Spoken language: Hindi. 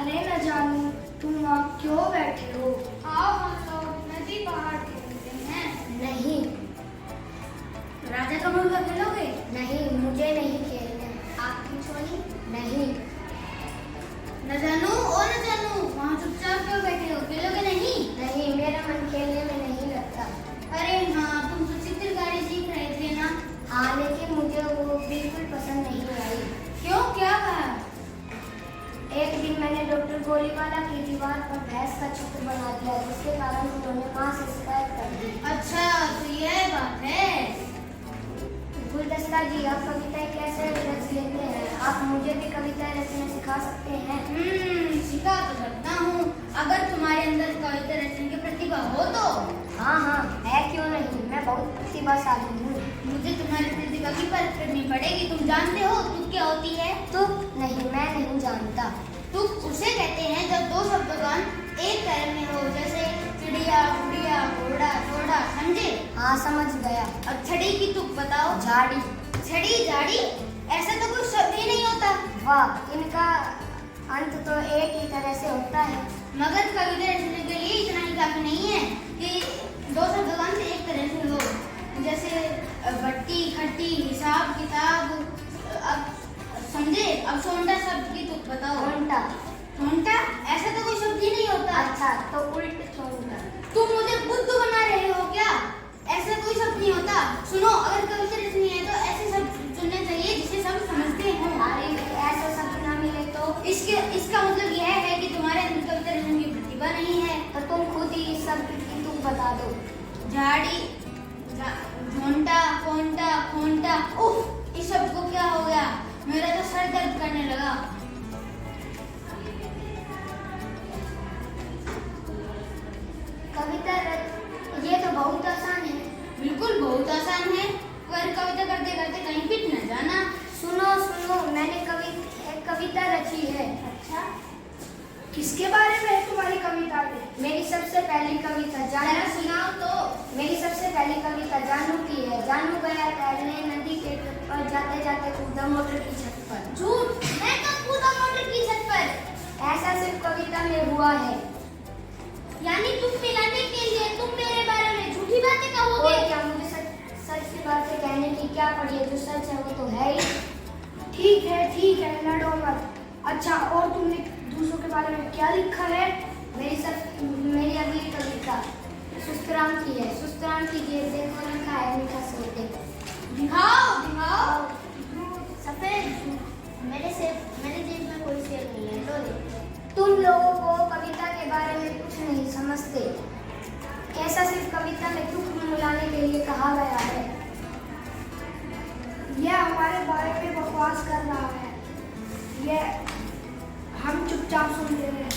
अरे न जानू तुम वहाँ क्यों बैठे हो? आओ हम लोग नदी पहाड़ खेलते हैं। नहीं। राजा का मुर्गा खेलोगे? नहीं, मुझे नहीं खेलना। आप छोड़ी? नहीं। न जानू वहाँ चुपचाप क्यों बैठे हो? खेलोगे नहीं? नहीं, मेरा मन खेलने में नहीं लगता। अरे हाँ, तुम तो चित्रकारी सीख रहे थे ना? हाँ, लेकिन मुझे वो बिल्कुल पसंद नहीं आई। क्यों, क्या कहा? एक दिन मैंने डॉक्टर गोलीवाला की दीवार पर भैंस का चित्र बना दिया, जिसके कारण उन्होंने माँ से शिकायत कर दी। अच्छा, तो यह बात है। गुलदस्ता जी, आप कविताएं कैसे रच लेते हैं? आप मुझे भी कविताएं रचना सिखा सकते हैं? सिखा तो सकता हूँ, अगर तुम्हारे अंदर कविता रचने की प्रतिभा हो तो। हाँ हाँ, है क्यों नहीं, मैं बहुत प्रतिभाशाली हूँ। मुझे तुम्हारी प्रतिभा की परख करनी पड़ेगी। तुम जानते हो तुक क्या होती है? तुक? नहीं, मैं नहीं जानता। तुक उसे कहते हैं जब दो शब्दगण एक तरह में हो, जैसे चिड़िया, गुड़िया, घोड़ा, घोड़ा, समझे? हाँ, समझ गया। अब छड़ी की तुक बताओ। झाड़ी। छड़ी, झाड़ी, ऐसा तो कोई शब्द ही नहीं होता। वाह, इनका अंत तो एक ही तरह से होता है। मगर कविता रचने के लिए इतना ही काफी नहीं है कि दो शब्दगण से एक तरह से हो, जैसे बट्टी, खट्टी, हिसाब किताब। अब समझे? अब सोंटा शब्द की तुक बताओ। घंटा। सोंटा, ऐसा तो कोई शब्द ही नहीं होता। अच्छा, तो उल्ट सोंटा। तुम मुझे बुद्धू बना रहे हो क्या? ऐसा कोई शब्द नहीं होता। सुनो, अगर कविता रचनी है तो ऐसे शब्द चुनने चाहिए जिसे सब समझते हो। अरे, ऐसा शब्द ना मिले तो? इसका मतलब यह है कि तुम्हारे अंदर कविता रचने की प्रतिभा नहीं है। तो तुम खुद ही इस शब्द की तुक बता दो। झाड़ी, झोंटा, फोंटा, फोंटा। उफ, इस शब्द को क्या हो गया? मेरा तो सर दर्द करने लगा। कविता ये तो बहुत आसान है। बिल्कुल बहुत आसान है, पर कविता करते करते कहीं पिट न जाना। सुनो सुनो, मैंने एक कविता रची है। अच्छा, किसके बारे में है तुम्हारी कविता में? मेरी सबसे पहली कविता जरा सुनाओ तो। मेरी सबसे पहली कविता जानू की है। जानू गया टहलने नदी के तट पर, जाते जाते कूदा मोटर की छत पर। झूठ, मैं कब कूदा मोटर की छत पर? ऐसा सिर्फ कविता में हुआ है। यानी तुम मिलाने के लिए तुम मेरे बारे में झूठी बातें कहोगे? और क्या, मुझे सच की बातें कहने की क्या पड़ी है? जो सच है वो तो है ही। ठीक है, लड़ो मत। अच्छा, और तुमने दूसरों के बारे में क्या लिखा है? मेरी अगली कविता सुस्तराम की है। सुस्तराम की जेब देखो, लिखा है मीठा सोते। दिखाओ। सफेद, मेरे जेब में कोई सेब नहीं है। लो देखो। तुम लोगों को कविता के बारे में कुछ नहीं समझते। ऐसा सिर्फ कविता में तुक मिलाने के लिए कहा गया है। यह हमारे बारे में बकवास कर रहा है। यह हम चुपचाप सुन रहे हैं।